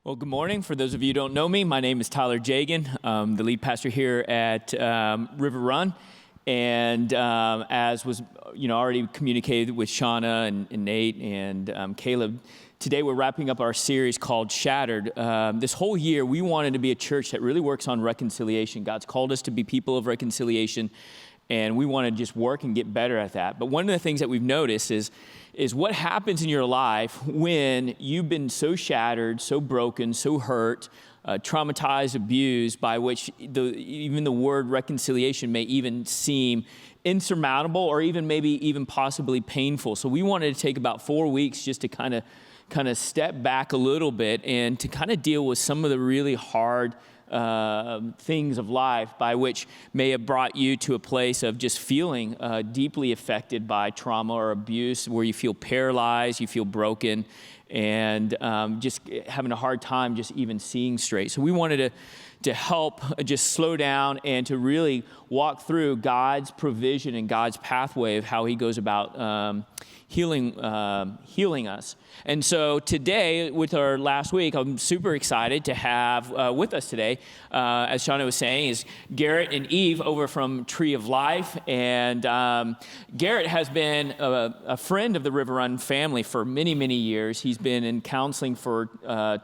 Well, good morning. For those of you who don't know me, my name is Tyler Jagan. I'm the lead pastor here at River Run. And as was already communicated with Shauna and Nate and Caleb, today we're wrapping up our series called Shattered. This whole year, we wanted to be a church that really works on reconciliation. God's called us to be people of reconciliation, and we want to just work and get better at that. But one of the things that we've noticed is what happens in your life when you've been so shattered, so broken, so hurt, traumatized, abused, by which even the word reconciliation may even seem insurmountable or even maybe even possibly painful. So we wanted to take about 4 weeks just to kind of step back a little bit and to kind of deal with some of the really hard things of life, by which may have brought you to a place of just feeling deeply affected by trauma or abuse, where you feel paralyzed, you feel broken, and just having a hard time just even seeing straight. So we wanted to help just slow down and to really walk through God's provision and God's pathway of how he goes about healing us. And so today, with our last week, I'm super excited to have with us today, as Shauna was saying, is Garrett and Eve over from Tree of Life. And Garrett has been a friend of the River Run family for many, many years. He's been in counseling for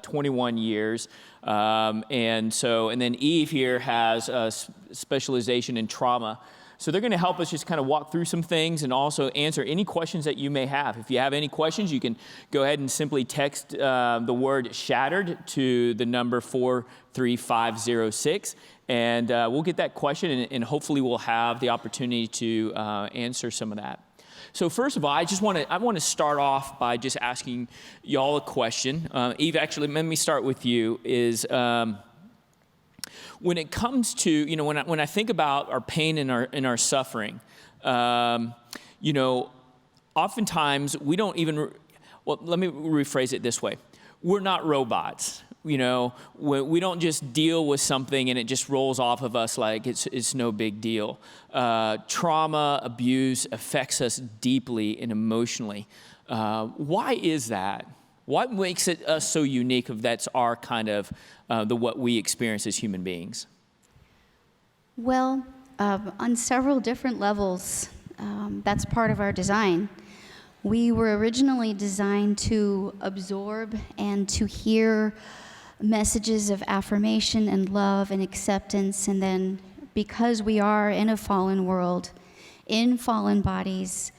21 years. And then Eve here has a specialization in trauma. So they're going to help us just kind of walk through some things and also answer any questions that you may have. If you have any questions, you can go ahead and simply text the word shattered to the number 43506. And we'll get that question, and hopefully we'll have the opportunity to answer some of that. So first of all, I want to start off by just asking y'all a question. Eve, actually, let me start with you. When it comes to, when I think about our pain and our suffering, oftentimes we don't even, well, let me rephrase it this way. We're not robots. We don't just deal with something and it just rolls off of us like it's no big deal. Trauma, abuse affects us deeply and emotionally. Why is that? What makes it us so unique if that's our kind of what we experience as human beings? Well, on several different levels, that's part of our design. We were originally designed to absorb and to hear messages of affirmation and love and acceptance, and then because we are in a fallen world, in fallen bodies,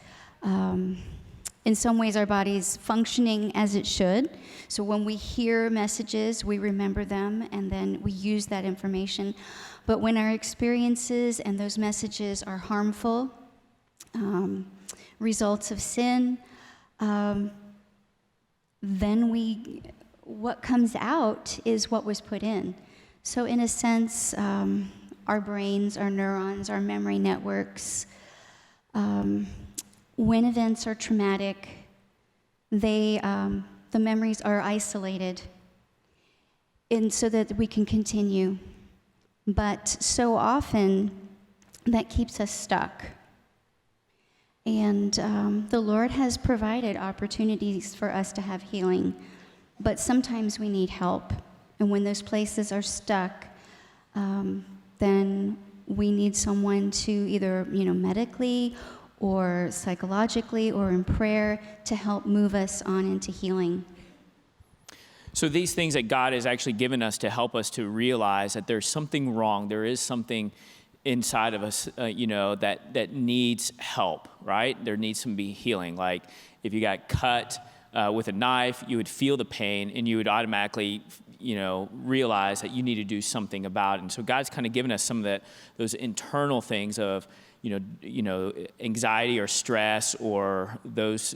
in some ways, our body's functioning as it should. So when we hear messages, we remember them, and then we use that information. But when our experiences and those messages are harmful, results of sin, then what comes out is what was put in. So in a sense, our brains, our neurons, our memory networks, when events are traumatic, the memories are isolated, and so that we can continue. But so often, that keeps us stuck. And the Lord has provided opportunities for us to have healing, but sometimes we need help. And when those places are stuck, then we need someone to either, medically or psychologically or in prayer to help move us on into healing. So these things that God has actually given us to help us to realize that there's something wrong, there is something inside of us, that needs help, right? There needs to be healing. Like if you got cut with a knife, you would feel the pain and you would automatically, realize that you need to do something about it. And so God's kind of given us some of those internal things of, anxiety or stress or those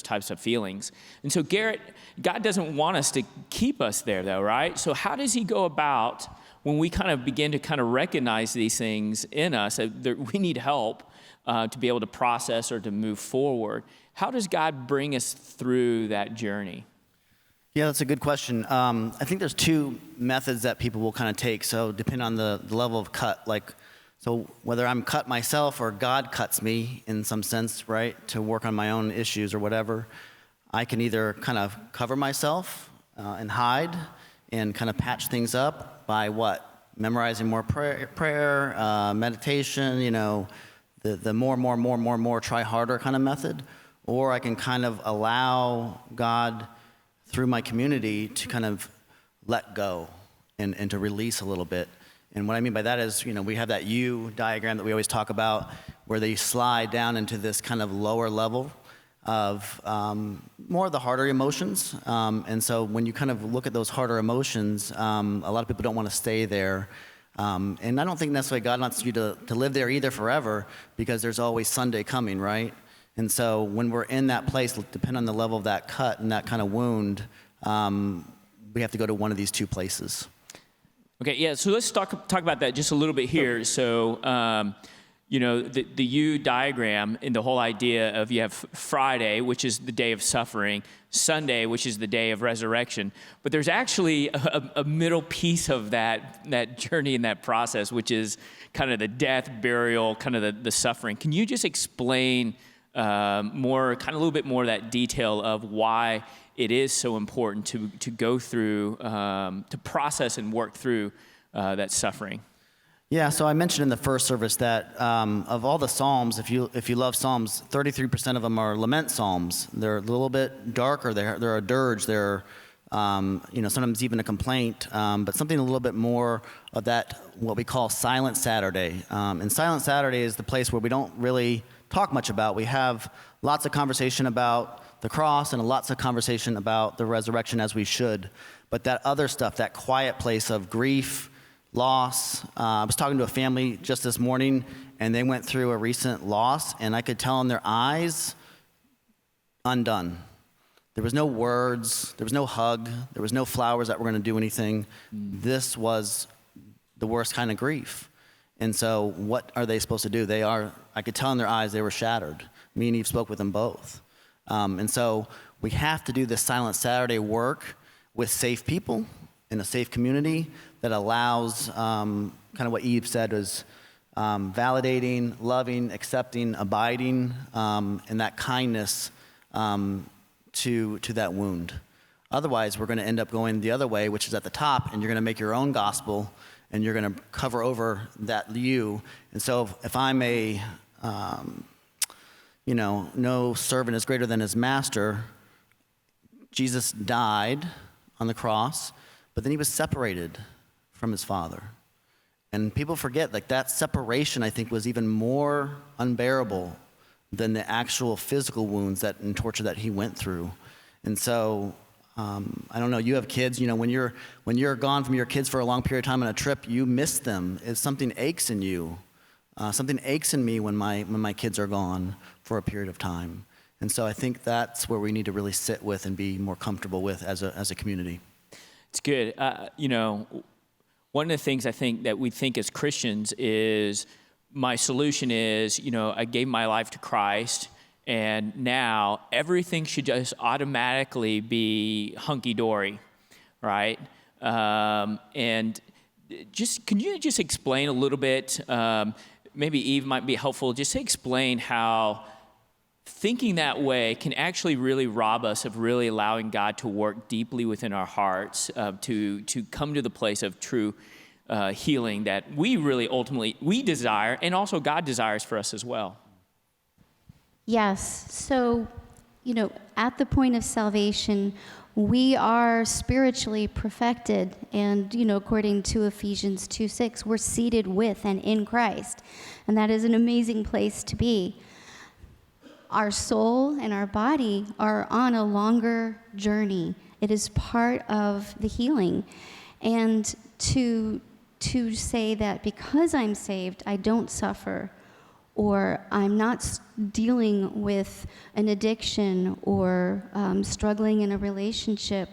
types of feelings. And so Garrett, God doesn't want us to keep us there though, right? So how does he go about when we kind of begin to kind of recognize these things in us, that we need help to be able to process or to move forward? How does God bring us through that journey? Yeah, that's a good question. I think there's two methods that people will kind of take. So depending on the level of cut, so whether I'm cut myself or God cuts me in some sense, right, to work on my own issues or whatever, I can either kind of cover myself and hide and kind of patch things up by what? Memorizing more prayer, meditation, the more, try harder kind of method. Or I can kind of allow God through my community to kind of let go and to release a little bit. And what I mean by that is, we have that U diagram that we always talk about where they slide down into this kind of lower level of more of the harder emotions. And so when you kind of look at those harder emotions, a lot of people don't want to stay there. And I don't think necessarily God wants you to live there either forever, because there's always Sunday coming, right? And so when we're in that place, depending on the level of that cut and that kind of wound, we have to go to one of these two places. Okay, yeah, so let's talk about that just a little bit here. So, the U diagram and the whole idea of you have Friday, which is the day of suffering, Sunday, which is the day of resurrection. But there's actually a middle piece of that journey and that process, which is kind of the death, burial, kind of the suffering. Can you just explain more, kind of a little bit more of that detail of why it is so important to go through, to process and work through that suffering? Yeah, so I mentioned in the first service that of all the Psalms, if you love Psalms, 33% of them are lament Psalms. They're a little bit darker. They're a dirge. They're sometimes even a complaint, but something a little bit more of that, what we call Silent Saturday. And Silent Saturday is the place where we don't really talk much about. We have lots of conversation about the cross and lots of conversation about the resurrection, as we should. But that other stuff, that quiet place of grief, loss. I was talking to a family just this morning, and they went through a recent loss, and I could tell in their eyes, undone. There was no words, there was no hug, there was no flowers that were going to do anything. This was the worst kind of grief. And so what are they supposed to do? I could tell in their eyes they were shattered. Me and Eve spoke with them both. And so we have to do this Silent Saturday work with safe people in a safe community that allows kind of what Eve said was validating, loving, accepting, abiding, and that kindness to that wound. Otherwise, we're going to end up going the other way, which is at the top, and you're going to make your own gospel, and you're going to cover over that you. And so if I'm no servant is greater than his master, Jesus died on the cross, but then he was separated from his Father. And people forget, that separation, I think, was even more unbearable than the actual physical wounds and torture that he went through. And so, I don't know, you have kids, when you're gone from your kids for a long period of time on a trip, you miss them. Something aches in you. Something aches in me when my kids are gone for a period of time. And so I think that's where we need to really sit with and be more comfortable with as a community. It's good. One of the things I think that we think as Christians is, my solution is, I gave my life to Christ, and now everything should just automatically be hunky-dory, right? And can you just explain a little bit, maybe Eve might be helpful, just to explain how thinking that way can actually really rob us of really allowing God to work deeply within our hearts, to come to the place of true healing that we really ultimately desire, and also God desires for us as well. Yes. So, at the point of salvation, we are spiritually perfected, and according to Ephesians 2:6, we're seated with and in Christ, and that is an amazing place to be. Our soul and our body are on a longer journey. It is part of the healing. And to say that because I'm saved, I don't suffer, or I'm not dealing with an addiction or struggling in a relationship,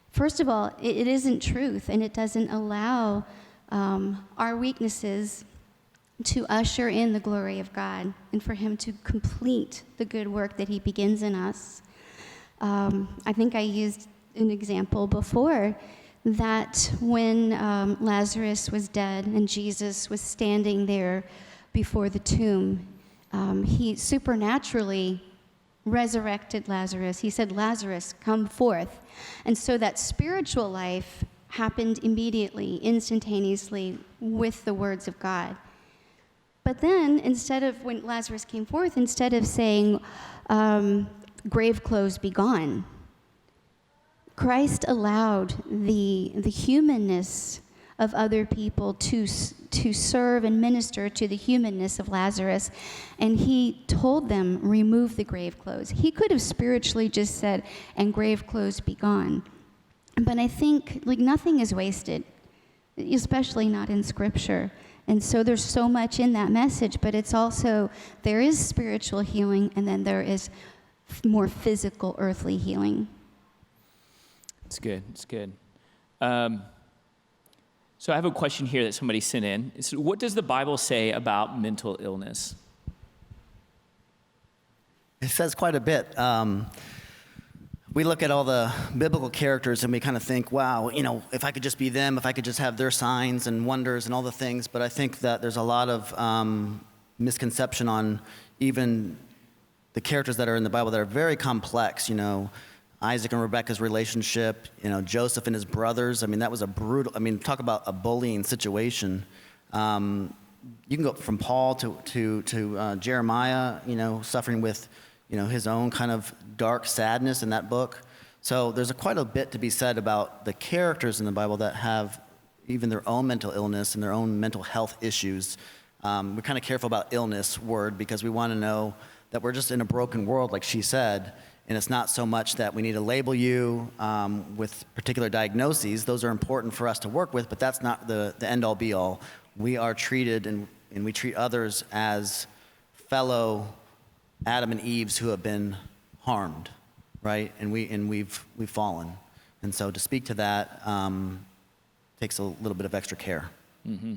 first of all, it isn't truth, and it doesn't allow our weaknesses to usher in the glory of God and for him to complete the good work that he begins in us. I think I used an example before that when Lazarus was dead and Jesus was standing there before the tomb, he supernaturally resurrected Lazarus. He said, "Lazarus, come forth." And so that spiritual life happened immediately, instantaneously, with the words of God. But then, instead of, when Lazarus came forth, instead of saying, grave clothes be gone, Christ allowed the humanness of other people to serve and minister to the humanness of Lazarus, and he told them, remove the grave clothes. He could have spiritually just said, and grave clothes be gone. But I think, like, nothing is wasted, especially not in Scripture. And so there's so much in that message, but it's also, there is spiritual healing, and then there is more physical, earthly healing. It's good. It's good. So I have a question here that somebody sent in. It's, what does the Bible say about mental illness? It says quite a bit. We look at all the biblical characters and we kind of think, wow, you know, if I could just be them, if I could just have their signs and wonders and all the things. But I think that there's a lot of misconception on even the characters that are in the Bible that are very complex, you know. Isaac and Rebekah's relationship, you know, Joseph and his brothers. I mean, that was a brutal, I mean, talk about a bullying situation. You can go from Paul to Jeremiah, you know, suffering with, you know, his own kind of dark sadness in that book. So there's quite a bit to be said about the characters in the Bible that have even their own mental illness and their own mental health issues. We're kind of careful about illness word because we want to know that we're just in a broken world, like she said, and it's not so much that we need to label you with particular diagnoses. Those are important for us to work with, but that's not the end-all, be-all. We are treated and we treat others as fellow Adam and Eves who have been harmed, right? And we've fallen. And so to speak to that takes a little bit of extra care. Mm-hmm.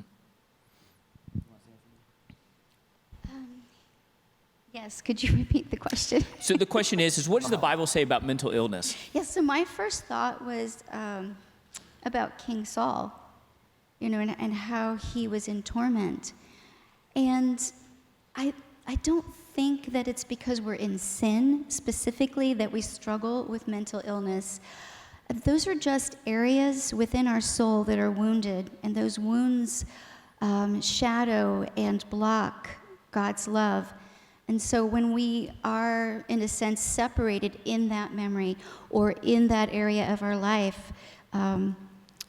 Yes, could you repeat the question? So the question is what does the Bible say about mental illness? Yes, so my first thought was about King Saul, you know, and how he was in torment. And I don't think that it's because we're in sin specifically that we struggle with mental illness. Those are just areas within our soul that are wounded, and those wounds shadow and block God's love. And so when we are, in a sense, separated in that memory or in that area of our life,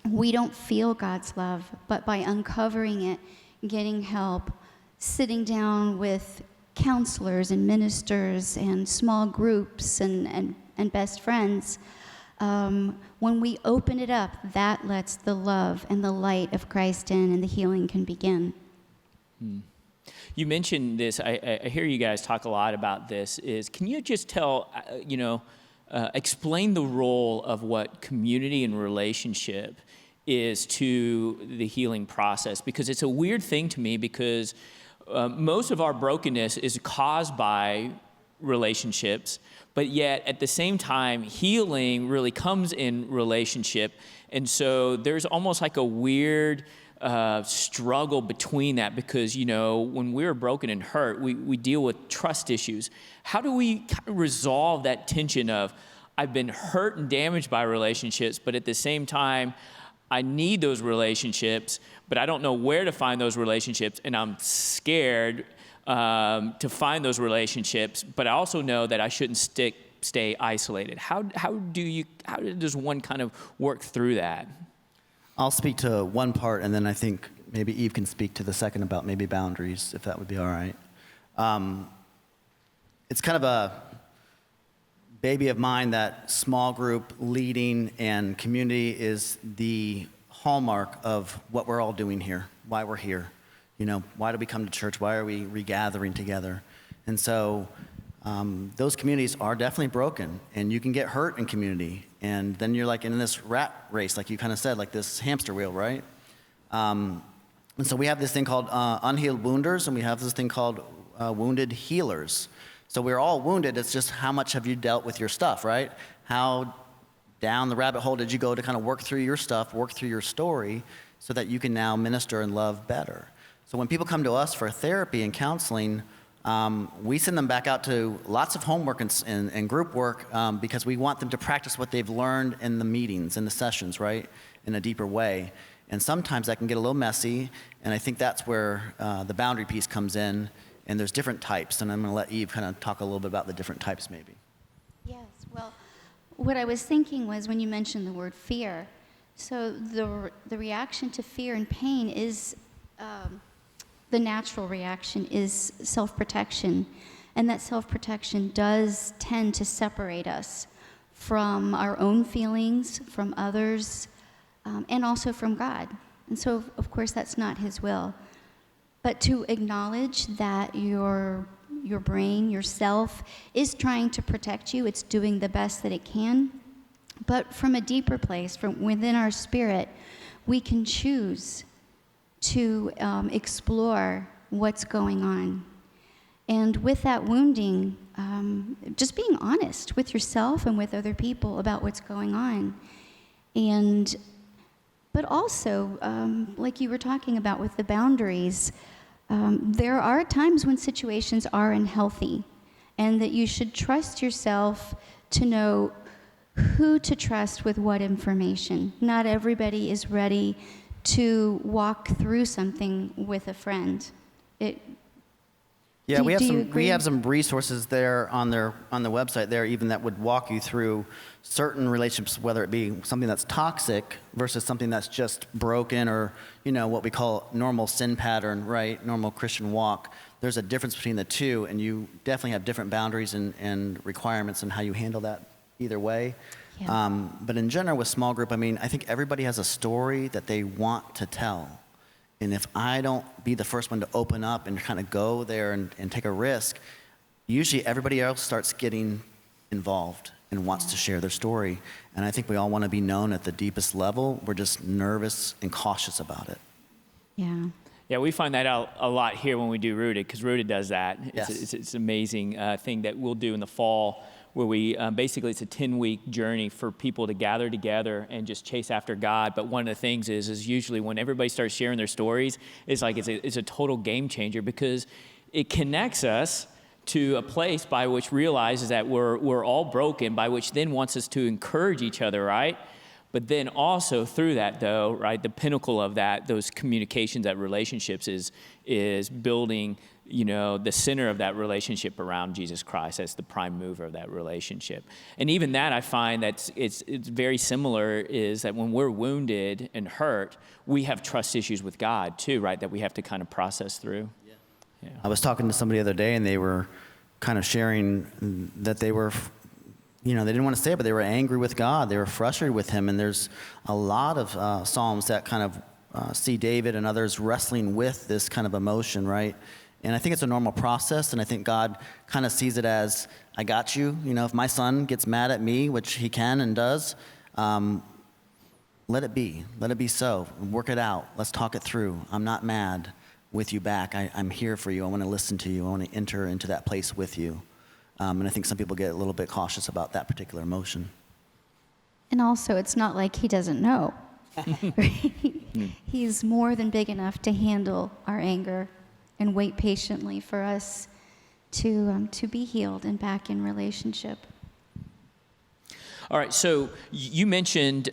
we don't feel God's love. But by uncovering it, getting help, sitting down with counselors and ministers and small groups and best friends, when we open it up, that lets the love and the light of Christ in, and the healing can begin. You mentioned this. I hear you guys talk a lot about this. Can you just tell, explain the role of what community and relationship is to the healing process? Because it's a weird thing to me because most of our brokenness is caused by relationships, but yet at the same time, healing really comes in relationship. And so there's almost like a weird struggle between that because, you know, when we're broken and hurt, we deal with trust issues. How do we resolve that tension of I've been hurt and damaged by relationships, but at the same time, I need those relationships, but I don't know where to find those relationships, and I'm scared to find those relationships, but I also know that I shouldn't stay isolated. How does one kind of work through that? I'll speak to one part, and then I think maybe Eve can speak to the second about maybe boundaries, if that would be all right. It's kind of a baby of mine that small group leading and community is the hallmark of what we're all doing here, why we're here. You know, why do we come to church? Why are we regathering together? And so those communities are definitely broken, and you can get hurt in community. And then you're like in this rat race, like you kind of said, like this hamster wheel, right? And so we have this thing called unhealed wounders, and we have this thing called wounded healers. So we're all wounded. It's just how much have you dealt with your stuff, right? How down the rabbit hole did you go to kind of work through your stuff, work through your story, so that you can now minister and love better. So when people come to us for therapy and counseling, we send them back out to lots of homework and group work because we want them to practice what they've learned in the meetings, in the sessions, right, in a deeper way. And sometimes that can get a little messy, and I think that's where the boundary piece comes in, and there's different types, and I'm going to let Eve kind of talk a little bit about the different types maybe. Yes, well, what I was thinking was when you mentioned the word fear, so the reaction to fear and pain is, the natural reaction is self-protection, and that self-protection does tend to separate us from our own feelings, from others, and also from God. And so, of course, that's not His will. But to acknowledge that your brain, yourself, is trying to protect you, it's doing the best that it can, but from a deeper place, from within our spirit, we can choose to explore what's going on. And with that wounding, just being honest with yourself and with other people about what's going on. But also, like you were talking about with the boundaries, there are times when situations are unhealthy, and that you should trust yourself to know who to trust with what information. Not everybody is ready to walk through something with a friend. Yeah, we have some resources there on the website there even that would walk you through certain relationships, whether it be something that's toxic versus something that's just broken, or what we call normal sin pattern, right? Normal Christian walk. There's a difference between the two, and you definitely have different boundaries and requirements in how you handle that either way. Yeah. But in general, with small group, I think everybody has a story that they want to tell. And if I don't be the first one to open up and kind of go there and take a risk, usually everybody else starts getting involved and wants to share their story. And I think we all want to be known at the deepest level. We're just nervous and cautious about it. Yeah. Yeah, we find that out a lot here when we do Rooted, because Rooted does that. Yes. It's an amazing thing that we'll do in the fall, where we basically, it's a 10-week journey for people to gather together and just chase after God. But one of the things is usually when everybody starts sharing their stories, it's like it's a total game changer, because it connects us to a place by which realizes that we're all broken, by which then wants us to encourage each other, right? But then also through that, though, right, the pinnacle of that, those communications, that relationships is building, the center of that relationship around Jesus Christ as the prime mover of that relationship. And even that, I find that it's very similar, is that when we're wounded and hurt, we have trust issues with God too, right, that we have to kind of process through. Yeah. I was talking to somebody the other day, and they were kind of sharing that they were, they didn't want to say it, but they were angry with God. They were frustrated with Him. And there's a lot of Psalms that kind of see David and others wrestling with this kind of emotion, right? And I think it's a normal process, and I think God kind of sees it as, I got you. If my son gets mad at me, which he can and does, let it be. Let it be so. Work it out. Let's talk it through. I'm not mad with you back. I'm here for you. I want to listen to you. I want to enter into that place with you. And I think some people get a little bit cautious about that particular emotion. And also, it's not like He doesn't know. He's more than big enough to handle our anger and wait patiently for us to be healed and back in relationship. All right, so you mentioned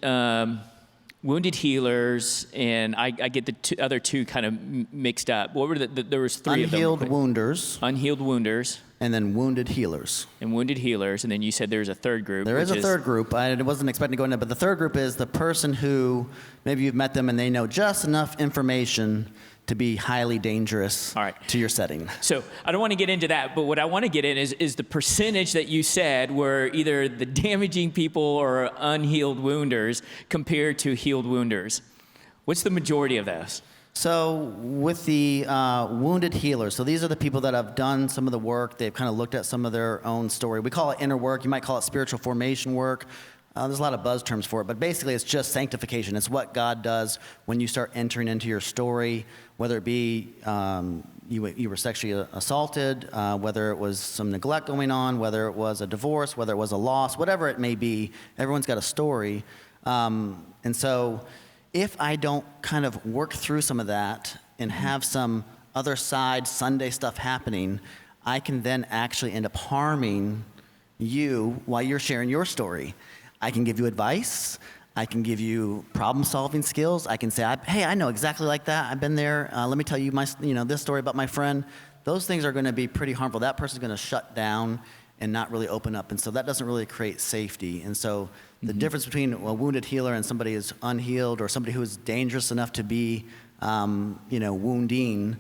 wounded healers, and I get the other two kind of mixed up. What were there was three Unhealed of them. wounders. Unhealed wounders. And then wounded healers. And wounded healers, and then you said there's a third group. There is a third group. I wasn't expecting to go into it, but the third group is the person who, maybe you've met them and they know just enough information to be highly dangerous to your setting. So I don't want to get into that, but what I want to get in is the percentage that you said were either the damaging people or unhealed wounders compared to healed wounders. What's the majority of those? So with the wounded healers, so these are the people that have done some of the work. They've kind of looked at some of their own story. We call it inner work. You might call it spiritual formation work. There's a lot of buzz terms for it, but basically it's just sanctification. It's what God does when you start entering into your story, whether it be you were sexually assaulted, whether it was some neglect going on, whether it was a divorce, whether it was a loss, whatever it may be. Everyone's got a story. And so if I don't kind of work through some of that and have some other side Sunday stuff happening, I can then actually end up harming you while you're sharing your story. I can give you advice. I can give you problem-solving skills. I can say, hey, I know exactly like that. I've been there. Let me tell you this story about my friend. Those things are going to be pretty harmful. That person's going to shut down and not really open up. And so that doesn't really create safety. And so the difference between a wounded healer and somebody who's unhealed or somebody who is dangerous enough to be, wounding,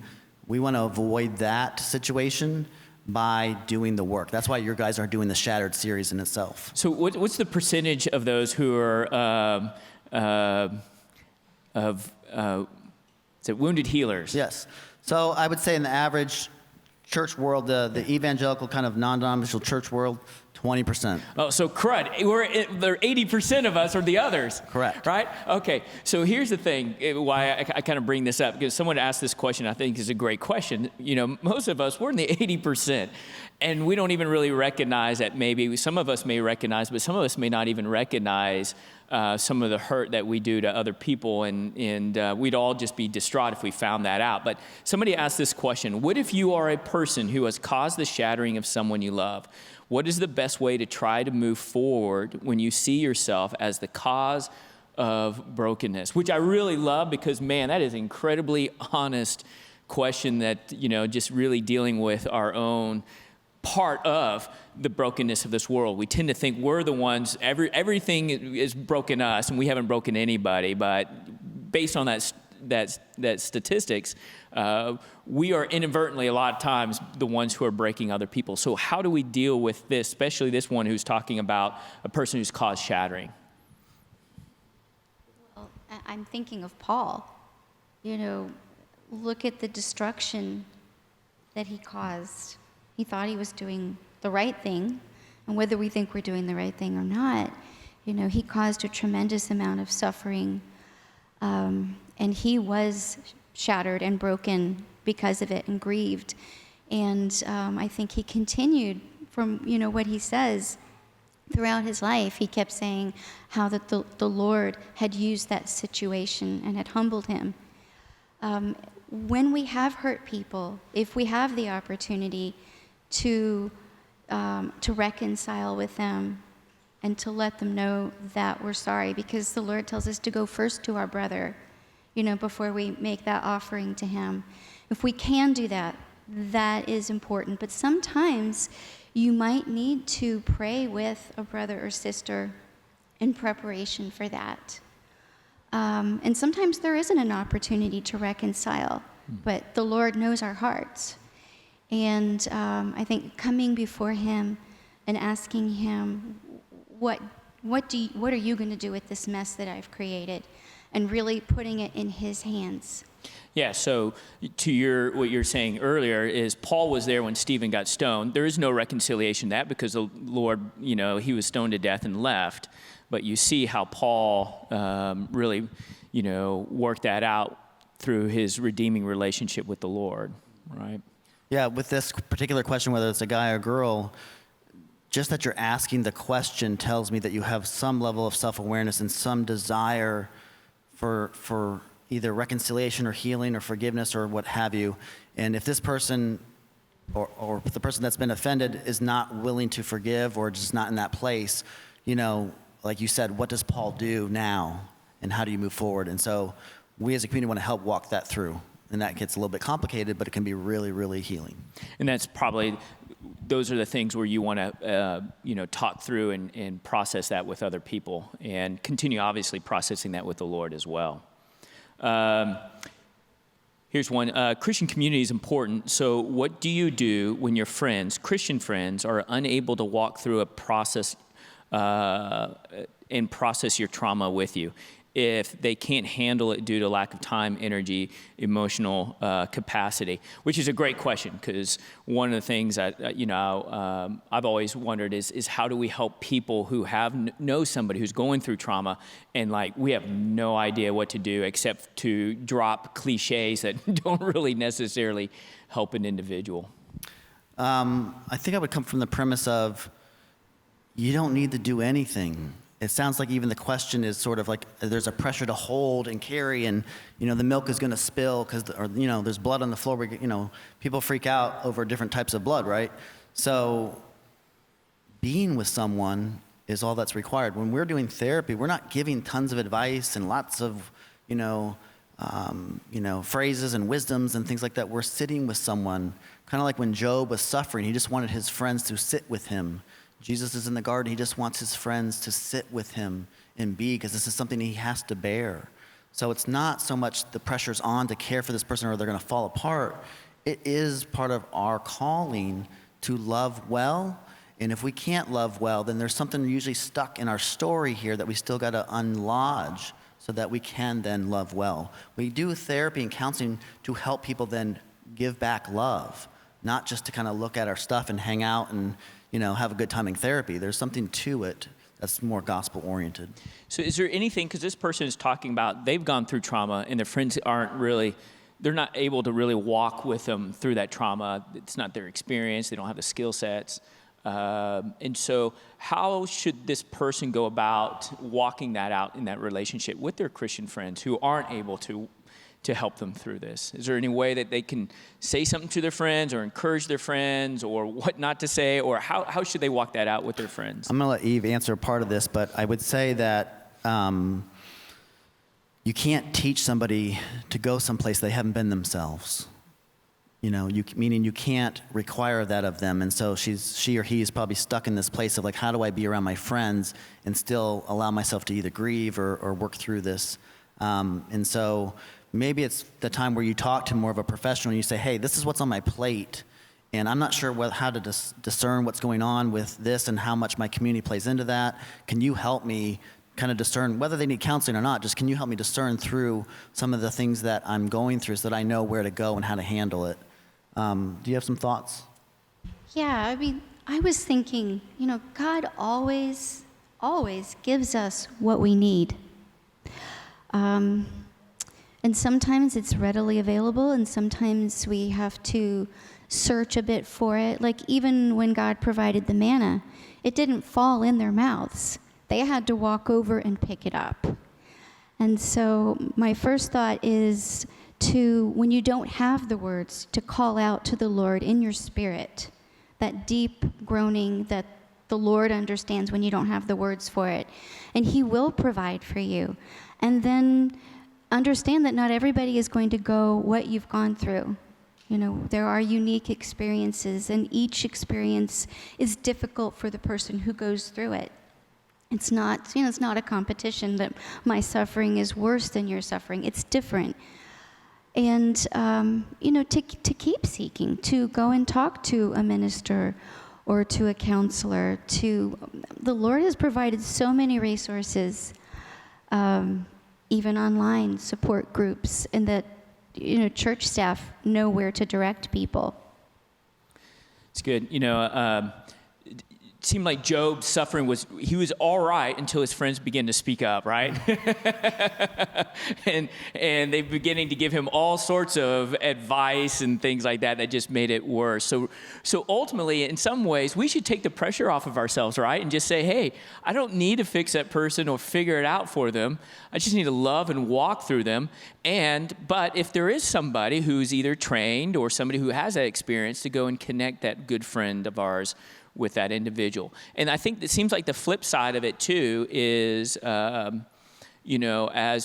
we want to avoid that situation by doing the work. That's why your guys are doing the Shattered series in itself. So what's the percentage of those who are wounded healers? Yes. So I would say in the average church world, the evangelical kind of non-denominational church world, 20%. Oh, so crud. There 80% of us are the others. Correct. Right? Okay. So here's the thing, why I kind of bring this up, because someone asked this question, I think is a great question. Most of us, we're in the 80%, and we don't even really recognize that. Maybe some of us may recognize, but some of us may not even recognize some of the hurt that we do to other people, and we'd all just be distraught if we found that out. But somebody asked this question: what if you are a person who has caused the shattering of someone you love? What is the best way to try to move forward when you see yourself as the cause of brokenness? Which I really love, because, man, that is an incredibly honest question that, just really dealing with our own part of the brokenness of this world. We tend to think we're the ones, everything is broken us and we haven't broken anybody, but based on that statistics, we are inadvertently a lot of times the ones who are breaking other people. So how do we deal with this, especially this one who's talking about a person who's caused shattering? Well, I'm thinking of Paul. Look at the destruction that he caused. He thought he was doing the right thing, and whether we think we're doing the right thing or not, he caused a tremendous amount of suffering, and he was shattered and broken because of it and grieved. And I think he continued from, what he says throughout his life. He kept saying how that the Lord had used that situation and had humbled him. When we have hurt people, if we have the opportunity to reconcile with them and to let them know that we're sorry, because the Lord tells us to go first to our brother, before we make that offering to him. If we can do that, that is important. But sometimes you might need to pray with a brother or sister in preparation for that. And sometimes there isn't an opportunity to reconcile, but the Lord knows our hearts. And I think coming before him and asking him, what are you going to do with this mess that I've created? And really putting it in his hands. Yeah, so to what you're saying earlier is Paul was there when Stephen got stoned. There is no reconciliation to that because the Lord, he was stoned to death and left. But you see how Paul really, worked that out through his redeeming relationship with the Lord, right? Yeah, with this particular question, whether it's a guy or girl, just that you're asking the question tells me that you have some level of self-awareness and some desire for either reconciliation or healing or forgiveness or what have you. And if this person or the person that's been offended is not willing to forgive or just not in that place, like you said, what does Paul do now and how do you move forward? And so we as a community want to help walk that through. And that gets a little bit complicated, but it can be really, really healing. And that's probably, those are the things where you want to, talk through and process that with other people and continue, obviously, processing that with the Lord as well. Here's one. Christian community is important. So what do you do when your friends, Christian friends, are unable to walk through a process and process your trauma with you? If they can't handle it due to lack of time, energy, emotional capacity, which is a great question, because one of the things that I've always wondered is how do we help people who know somebody who's going through trauma and we have no idea what to do except to drop cliches that don't really necessarily help an individual. I think I would come from the premise of you don't need to do anything it sounds like even the question is sort of like there's a pressure to hold and carry, and the milk is going to spill because there's blood on the floor. People freak out over different types of blood, right? So being with someone is all that's required. When we're doing therapy, we're not giving tons of advice and lots of phrases and wisdoms and things like that. We're sitting with someone, kind of like when Job was suffering. He just wanted his friends to sit with him. Jesus is in the garden. He just wants his friends to sit with him and be, because this is something he has to bear. So it's not so much the pressure's on to care for this person or they're going to fall apart. It is part of our calling to love well. And if we can't love well, then there's something usually stuck in our story here that we still got to unlodge so that we can then love well. We do therapy and counseling to help people then give back love, not just to kind of look at our stuff and hang out and have a good time in therapy. There's something to it that's more gospel-oriented. So is there anything, because this person is talking about they've gone through trauma and their friends they're not able to really walk with them through that trauma. It's not their experience. They don't have the skill sets. And so how should this person go about walking that out in that relationship with their Christian friends who aren't able to help them through this? Is there any way that they can say something to their friends or encourage their friends or what not to say, or how should they walk that out with their friends? I'm going to let Eve answer part of this, but I would say that you can't teach somebody to go someplace they haven't been themselves. Meaning you can't require that of them. And so she or he is probably stuck in this place of like, how do I be around my friends and still allow myself to either grieve or work through this? And so maybe it's the time where you talk to more of a professional and you say, hey, this is what's on my plate. And I'm not sure how to discern what's going on with this and how much my community plays into that. Can you help me kind of discern whether they need counseling or not? Just can you help me discern through some of the things that I'm going through so that I know where to go and how to handle it? Do you have some thoughts? Yeah, I was thinking, God always gives us what we need. And sometimes it's readily available, and sometimes we have to search a bit for it. Like even when God provided the manna, it didn't fall in their mouths. They had to walk over and pick it up. And so my first thought is when you don't have the words, to call out to the Lord in your spirit, that deep groaning that the Lord understands when you don't have the words for it. And he will provide for you. And then understand that not everybody is going to go what you've gone through. There are unique experiences, and each experience is difficult for the person who goes through it. It's not, it's not a competition that my suffering is worse than your suffering. It's different. And, to keep seeking, to go and talk to a minister or to a counselor. The Lord has provided so many resources, even online support groups, and that, church staff know where to direct people. It's good. It seemed like Job's suffering he was all right until his friends began to speak up, right? and they beginning to give him all sorts of advice and things like that just made it worse. So ultimately, in some ways, we should take the pressure off of ourselves, right? And just say, hey, I don't need to fix that person or figure it out for them. I just need to love and walk through them. But if there is somebody who's either trained or somebody who has that experience, to go and connect that good friend of ours with that individual. And I think it seems like the flip side of it too is, as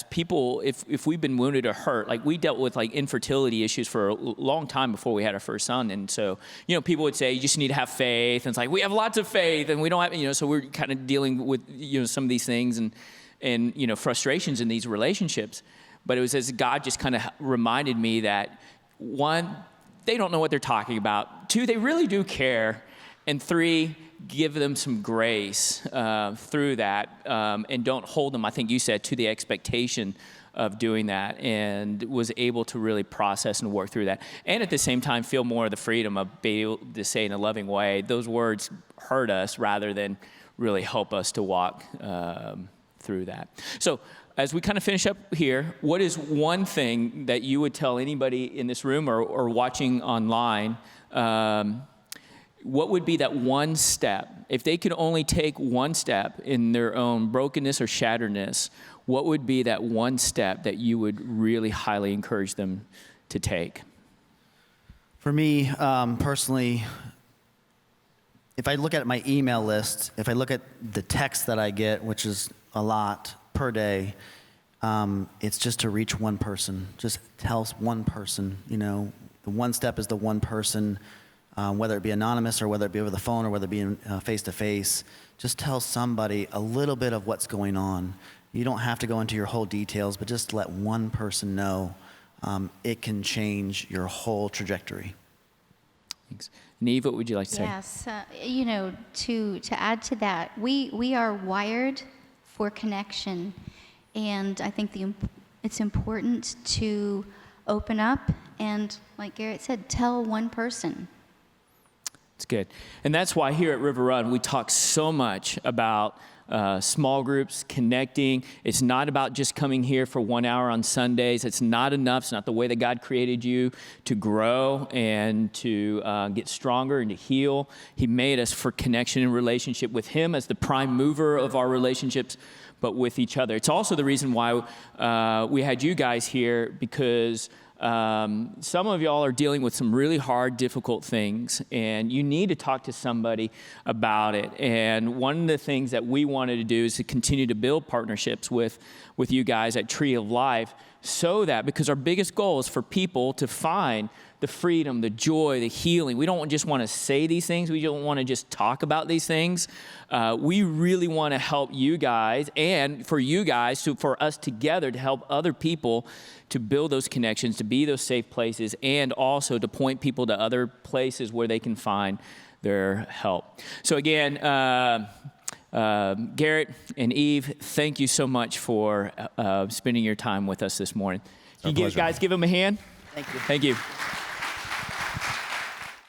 people, if we've been wounded or hurt, like we dealt with like infertility issues for a long time before we had our first son. And so, people would say, you just need to have faith. And it's like, we have lots of faith and we don't have, so we're kind of dealing with, some of these things and frustrations in these relationships. But it was as God just kind of reminded me that, one, they don't know what they're talking about. Two, they really do care. And three, give them some grace through that, and don't hold them, I think you said, to the expectation of doing that, and was able to really process and work through that. And at the same time, feel more of the freedom of being able to say in a loving way, those words hurt us rather than really help us to walk through that. So as we kind of finish up here, what is one thing that you would tell anybody in this room or watching online what would be that one step? If they could only take one step in their own brokenness or shatteredness, what would be that one step that you would really highly encourage them to take? For me, personally, if I look at my email list, if I look at the text that I get, which is a lot per day, it's just to reach one person. Just tell one person, the one step is the one person, whether it be anonymous or whether it be over the phone or whether it be face-to-face. Just tell somebody a little bit of what's going on. You don't have to go into your whole details, but just let one person know. It can change your whole trajectory. Thanks. Neve, what would you like to say? Yes, to add to that, we are wired for connection, and I think it's important to open up and, like Garrett said, tell one person. It's good. And that's why here at River Run, we talk so much about small groups, connecting. It's not about just coming here for 1 hour on Sundays. It's not enough. It's not the way that God created you to grow and to get stronger and to heal. He made us for connection and relationship with Him as the prime mover of our relationships, but with each other. It's also the reason why we had you guys here, because some of y'all are dealing with some really hard, difficult things, and you need to talk to somebody about it. And one of the things that we wanted to do is to continue to build partnerships with you guys at Tree of Life, so that, because our biggest goal is for people to find the freedom, the joy, the healing. We don't just want to say these things. We don't want to just talk about these things. We really want to help you guys, and for you guys, for us together to help other people to build those connections, to be those safe places, and also to point people to other places where they can find their help. So again, Garrett and Eve, thank you so much for spending your time with us this morning. Can you guys give them a hand? Thank you. Thank you.